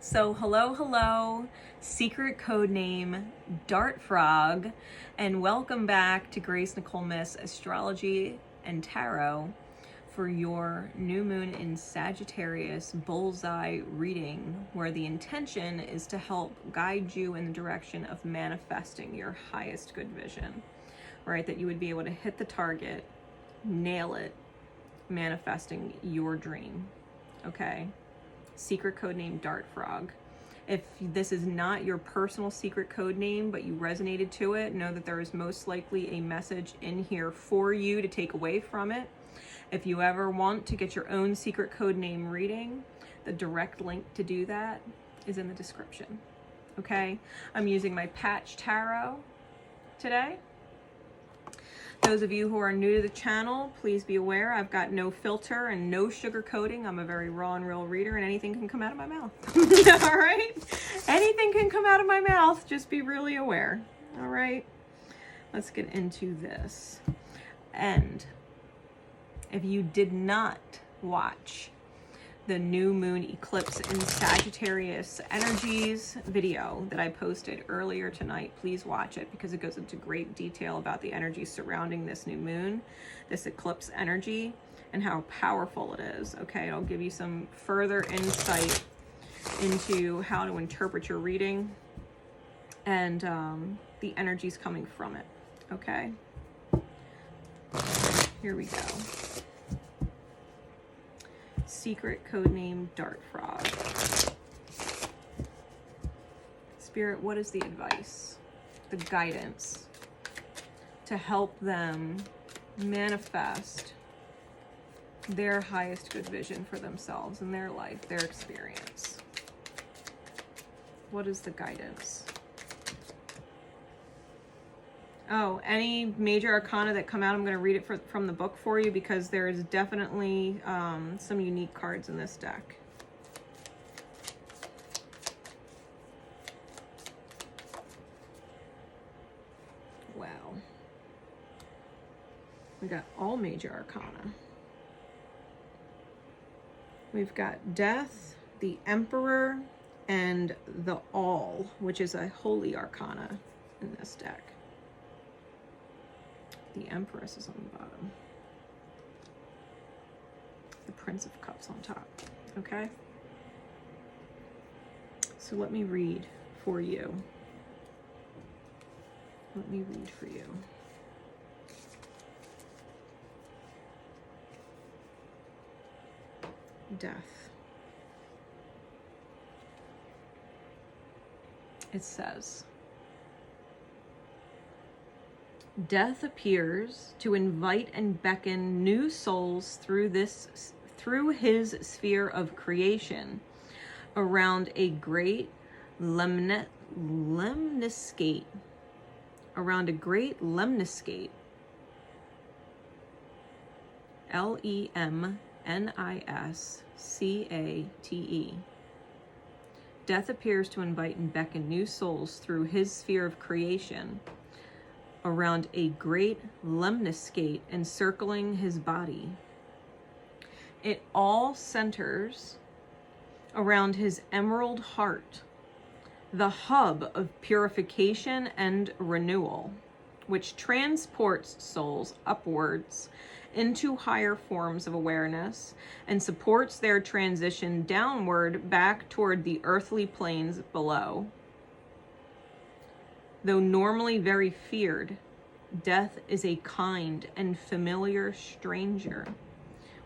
So hello, secret code name Dart Frog, and welcome back to Nicole Myths Astrology and Tarot for your new moon in Sagittarius bullseye reading, where the intention is to help guide you in the direction of manifesting your highest good vision, right? That you would be able to hit the target, nail it, manifesting your dream, okay? Secret code name Dart Frog. If this is not your personal secret code name, but you resonated to it, know that there is most likely a message in here for you to take away from it. If you ever want to get your own secret code name reading, the direct link to do that is in the description. Okay? I'm using my patch tarot today. Those of you who are new to the channel, please be aware I've got no filter and no sugar coating. I'm a very raw and real reader, and anything can come out of my mouth. All right? Anything can come out of my mouth. Just be really aware. All right? Let's get into this. And if you did not watch the new moon eclipse in Sagittarius energies video that I posted earlier tonight, please watch it because it goes into great detail about the energy surrounding this new moon, this eclipse energy, and how powerful it is. Okay, it'll give you some further insight into how to interpret your reading and the energies coming from it. Okay, here we go. Secret code name Dart Frog. Spirit, what is the advice, the guidance to help them manifest their highest good vision for themselves and their life, their experience? What is the guidance? Oh, any major arcana that come out, I'm going to read it from the book for you because there is definitely some unique cards in this deck. Wow. We got all major arcana. We've got Death, the Emperor, and the All, which is a holy arcana in this deck. The Empress is on the bottom. The Prince of Cups on top. Okay? So let me read for you. Let me read for you. Death. It says, Death appears to invite and beckon new souls through his sphere of creation around a great lemniscate. Around a great lemniscate. Lemniscate. Death appears to invite and beckon new souls through his sphere of creation around a great lemniscate encircling his body. It all centers around his emerald heart, the hub of purification and renewal, which transports souls upwards into higher forms of awareness and supports their transition downward back toward the earthly planes below. Though normally very feared, Death is a kind and familiar stranger.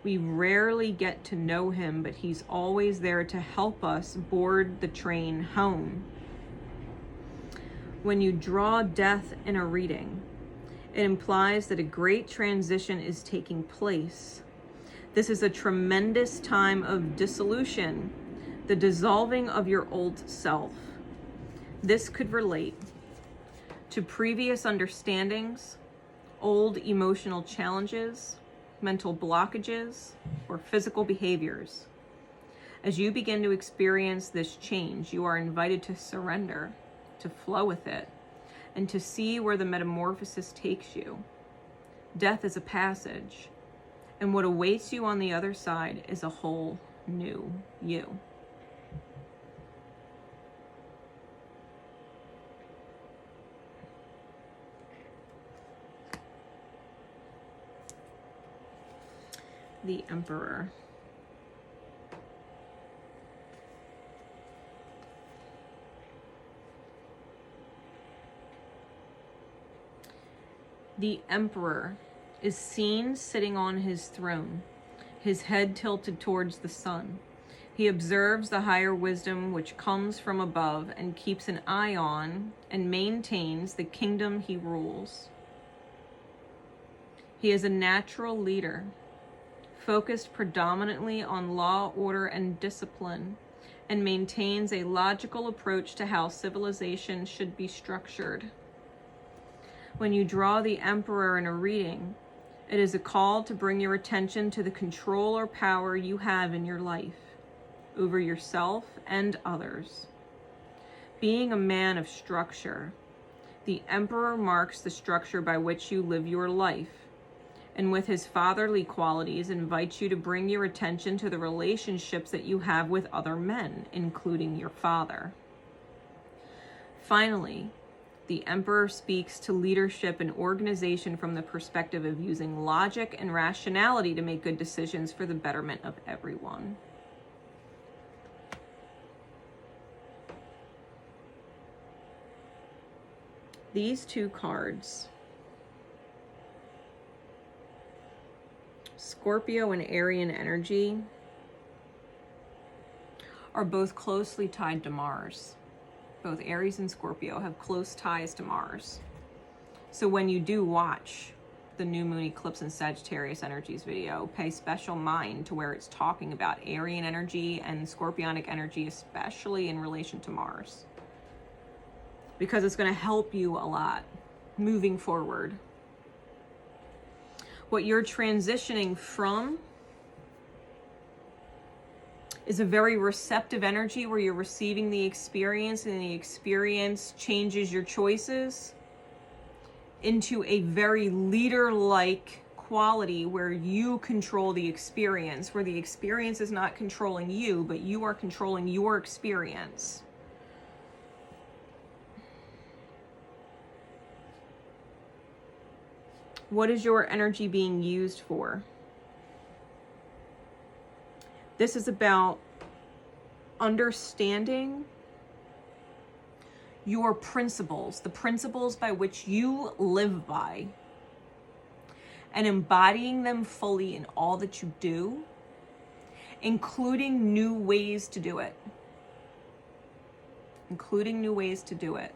We rarely get to know him, but he's always there to help us board the train home. When you draw Death in a reading, it implies that a great transition is taking place. This is a tremendous time of dissolution, the dissolving of your old self. This could relate to previous understandings, old emotional challenges, mental blockages, or physical behaviors. As you begin to experience this change, you are invited to surrender, to flow with it, and to see where the metamorphosis takes you. Death is a passage, and what awaits you on the other side is a whole new you. the Emperor. The Emperor is seen sitting on his throne, his head tilted towards the sun. He observes the higher wisdom which comes from above and keeps an eye on and maintains the kingdom he rules. He is a natural leader, focused predominantly on law, order, and discipline, and maintains a logical approach to how civilization should be structured. When you draw the Emperor in a reading, it is a call to bring your attention to the control or power you have in your life, over yourself and others. Being a man of structure, the Emperor marks the structure by which you live your life, and with his fatherly qualities invites you to bring your attention to the relationships that you have with other men, including your father. Finally, the Emperor speaks to leadership and organization from the perspective of using logic and rationality to make good decisions for the betterment of everyone. These two cards, Scorpio and Aryan energy, are both closely tied to Mars. Both Aries and Scorpio have close ties to Mars. So when you do watch the new moon eclipse in Sagittarius energies video, pay special mind to where it's talking about Aryan energy and Scorpionic energy, especially in relation to Mars, because it's going to help you a lot moving forward. What you're transitioning from is a very receptive energy where you're receiving the experience and the experience changes your choices, into a very leader-like quality where you control the experience, where the experience is not controlling you, but you are controlling your experience. What is your energy being used for? This is about understanding your principles, the principles by which you live by, and embodying them fully in all that you do, including new ways to do it. Including new ways to do it.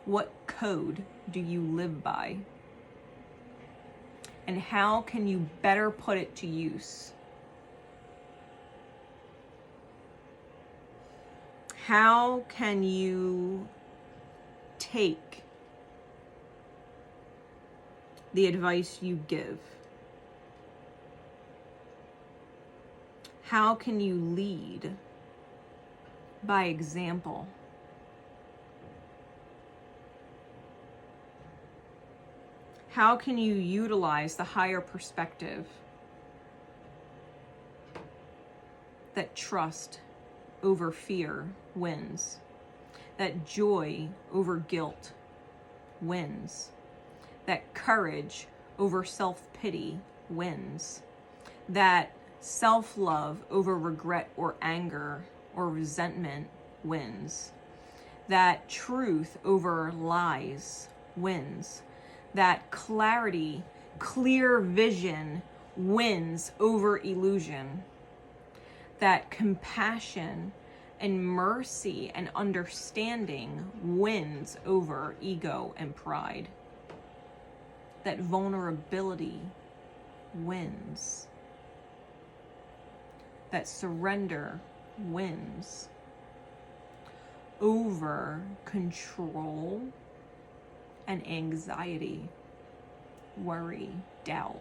What code do you live by? And how can you better put it to use? How can you take the advice you give? How can you lead by example? How can you utilize the higher perspective that trust over fear wins, that joy over guilt wins, that courage over self-pity wins, that self-love over regret or anger or resentment wins, that truth over lies wins, that clarity, clear vision wins over illusion, that compassion and mercy and understanding wins over ego and pride, that vulnerability wins, that surrender wins over control and anxiety, worry, doubt.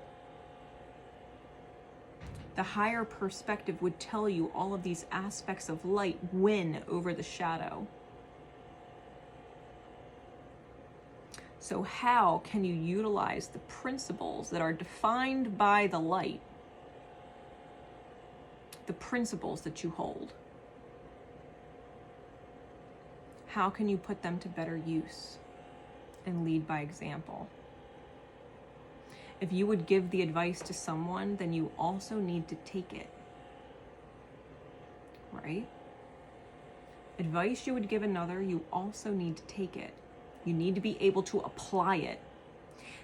The higher perspective would tell you all of these aspects of light win over the shadow. So how can you utilize the principles that are defined by the light, the principles that you hold? How can you put them to better use and lead by example? If you would give the advice to someone, then you also need to take it. Right? Advice you would give another, you also need to take it. You need to be able to apply it.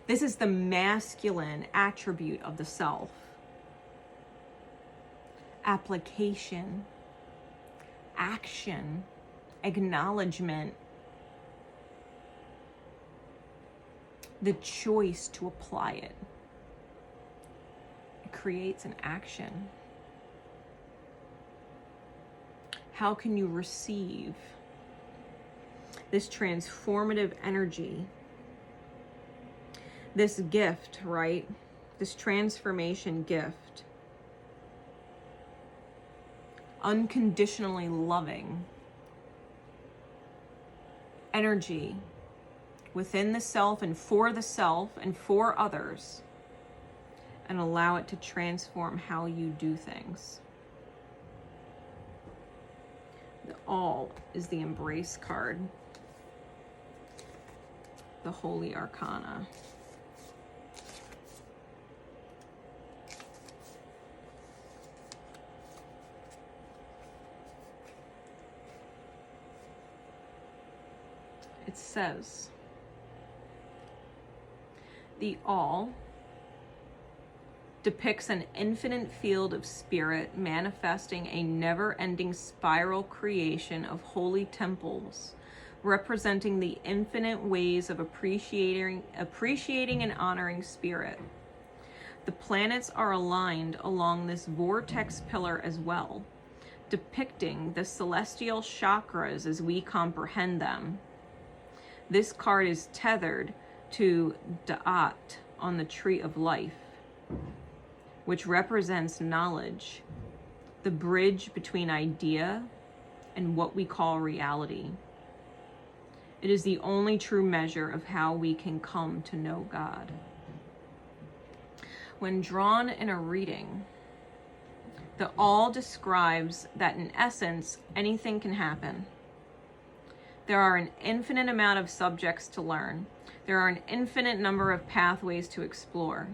This is the masculine attribute of the self. Application, action, acknowledgement, the choice to apply it. It creates an action. How can you receive this transformative energy, this gift, right? This transformation gift. Unconditionally loving energy within the self and for others, and allow it to transform how you do things. The All is the Embrace card, the Holy Arcana. It says, the All depicts an infinite field of spirit manifesting a never-ending spiral creation of holy temples, representing the infinite ways of appreciating and honoring spirit. The planets are aligned along this vortex pillar as well, depicting the celestial chakras as we comprehend them. This card is tethered to Da'at on the Tree of Life, which represents knowledge, the bridge between idea and what we call reality. It is the only true measure of how we can come to know God. When drawn in a reading, the All describes that in essence, anything can happen. There are an infinite amount of subjects to learn. There are an infinite number of pathways to explore.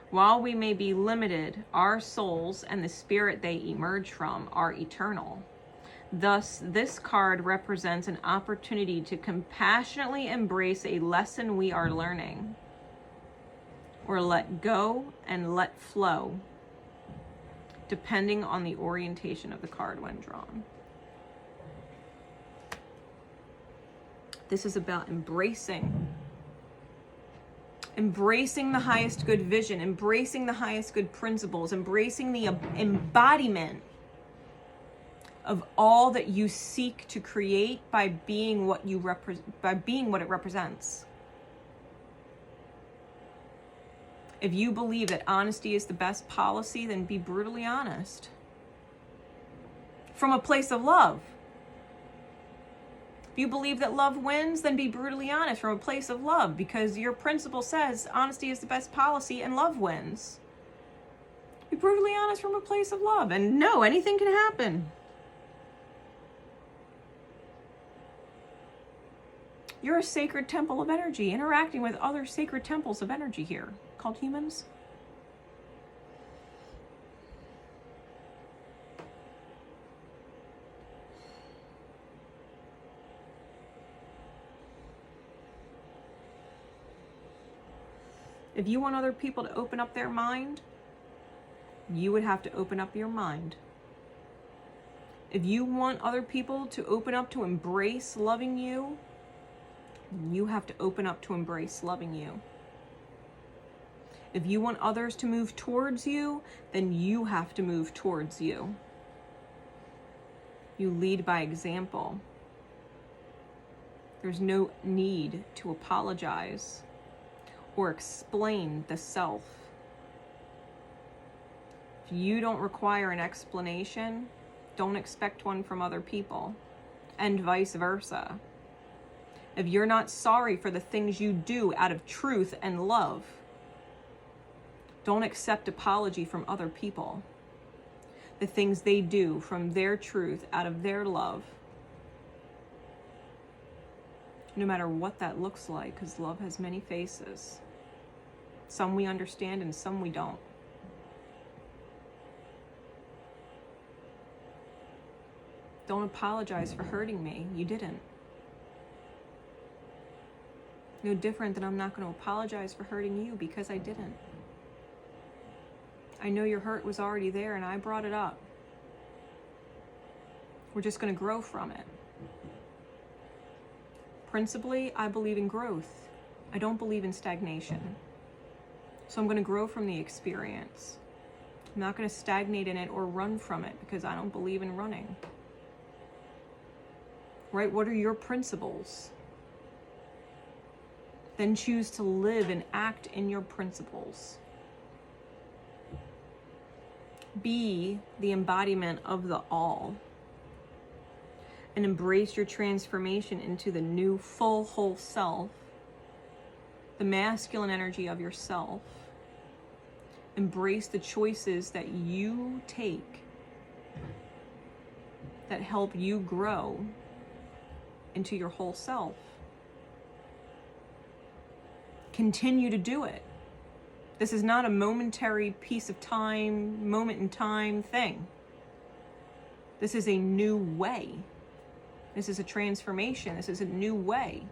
While we may be limited, our souls and the spirit they emerge from are eternal. Thus, this card represents an opportunity to compassionately embrace a lesson we are learning, or let go and let flow, depending on the orientation of the card when drawn. This is about embracing the highest good vision, embracing the highest good principles, embracing the embodiment of all that you seek to create by being what it represents. If you believe that honesty is the best policy, then be brutally honest. From a place of love. If you believe that love wins, then be brutally honest from a place of love, because your principle says honesty is the best policy and love wins. Be brutally honest from a place of love, and no, anything can happen. You're a sacred temple of energy, interacting with other sacred temples of energy here, called humans. If you want other people to open up their mind, you would have to open up your mind. If you want other people to open up to embrace loving you, you have to open up to embrace loving you. If you want others to move towards you, then you have to move towards you. You lead by example. There's no need to apologize or explain the self. If you don't require an explanation, don't expect one from other people, and vice versa. If you're not sorry for the things you do out of truth and love, don't accept apology from other people. The things they do from their truth, out of their love. No matter what that looks like, because love has many faces. Some we understand and some we don't. Don't apologize for hurting me. You didn't. No different than I'm not going to apologize for hurting you because I didn't. I know your hurt was already there and I brought it up. We're just going to grow from it. Principally, I believe in growth. I don't believe in stagnation. So I'm going to grow from the experience. I'm not going to stagnate in it or run from it because I don't believe in running. Right? What are your principles? Then choose to live and act in your principles. Be the embodiment of the all. And embrace your transformation into the new full whole self. The masculine energy of yourself. Embrace the choices that you take that help you grow into your whole self. Continue to do it. This is not a momentary piece of time, moment in time thing. This is a new way. This is a transformation. This is a new way.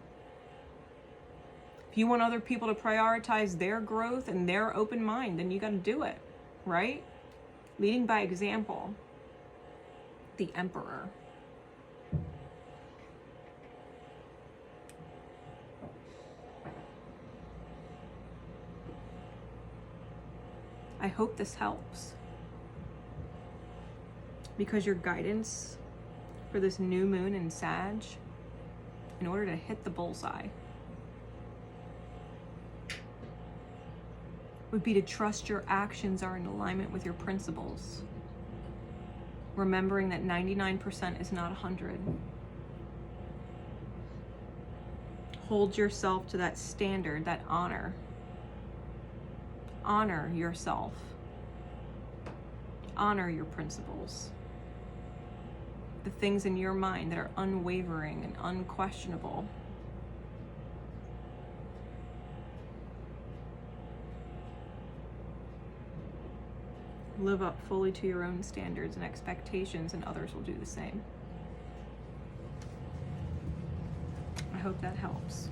If you want other people to prioritize their growth and their open mind, then you got to do it, right? Leading by example. The Emperor. I hope this helps, because your guidance for this new moon in Sag, in order to hit the bullseye, would be to trust your actions are in alignment with your principles, remembering that 99% is not 100. Hold yourself to that standard, that honor. Honor yourself. Honor your principles. The things in your mind that are unwavering and unquestionable. Live up fully to your own standards and expectations, and others will do the same. I hope that helps.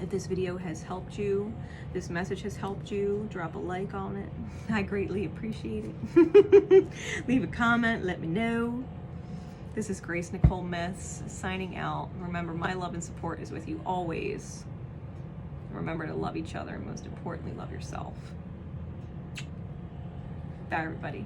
If this video has helped you, this message has helped you, drop a like on it. I greatly appreciate it. Leave a comment, let me know. This is Grace Nicole Myths signing out. Remember, my love and support is with you always. Remember to love each other, and most importantly, love yourself. Bye, everybody.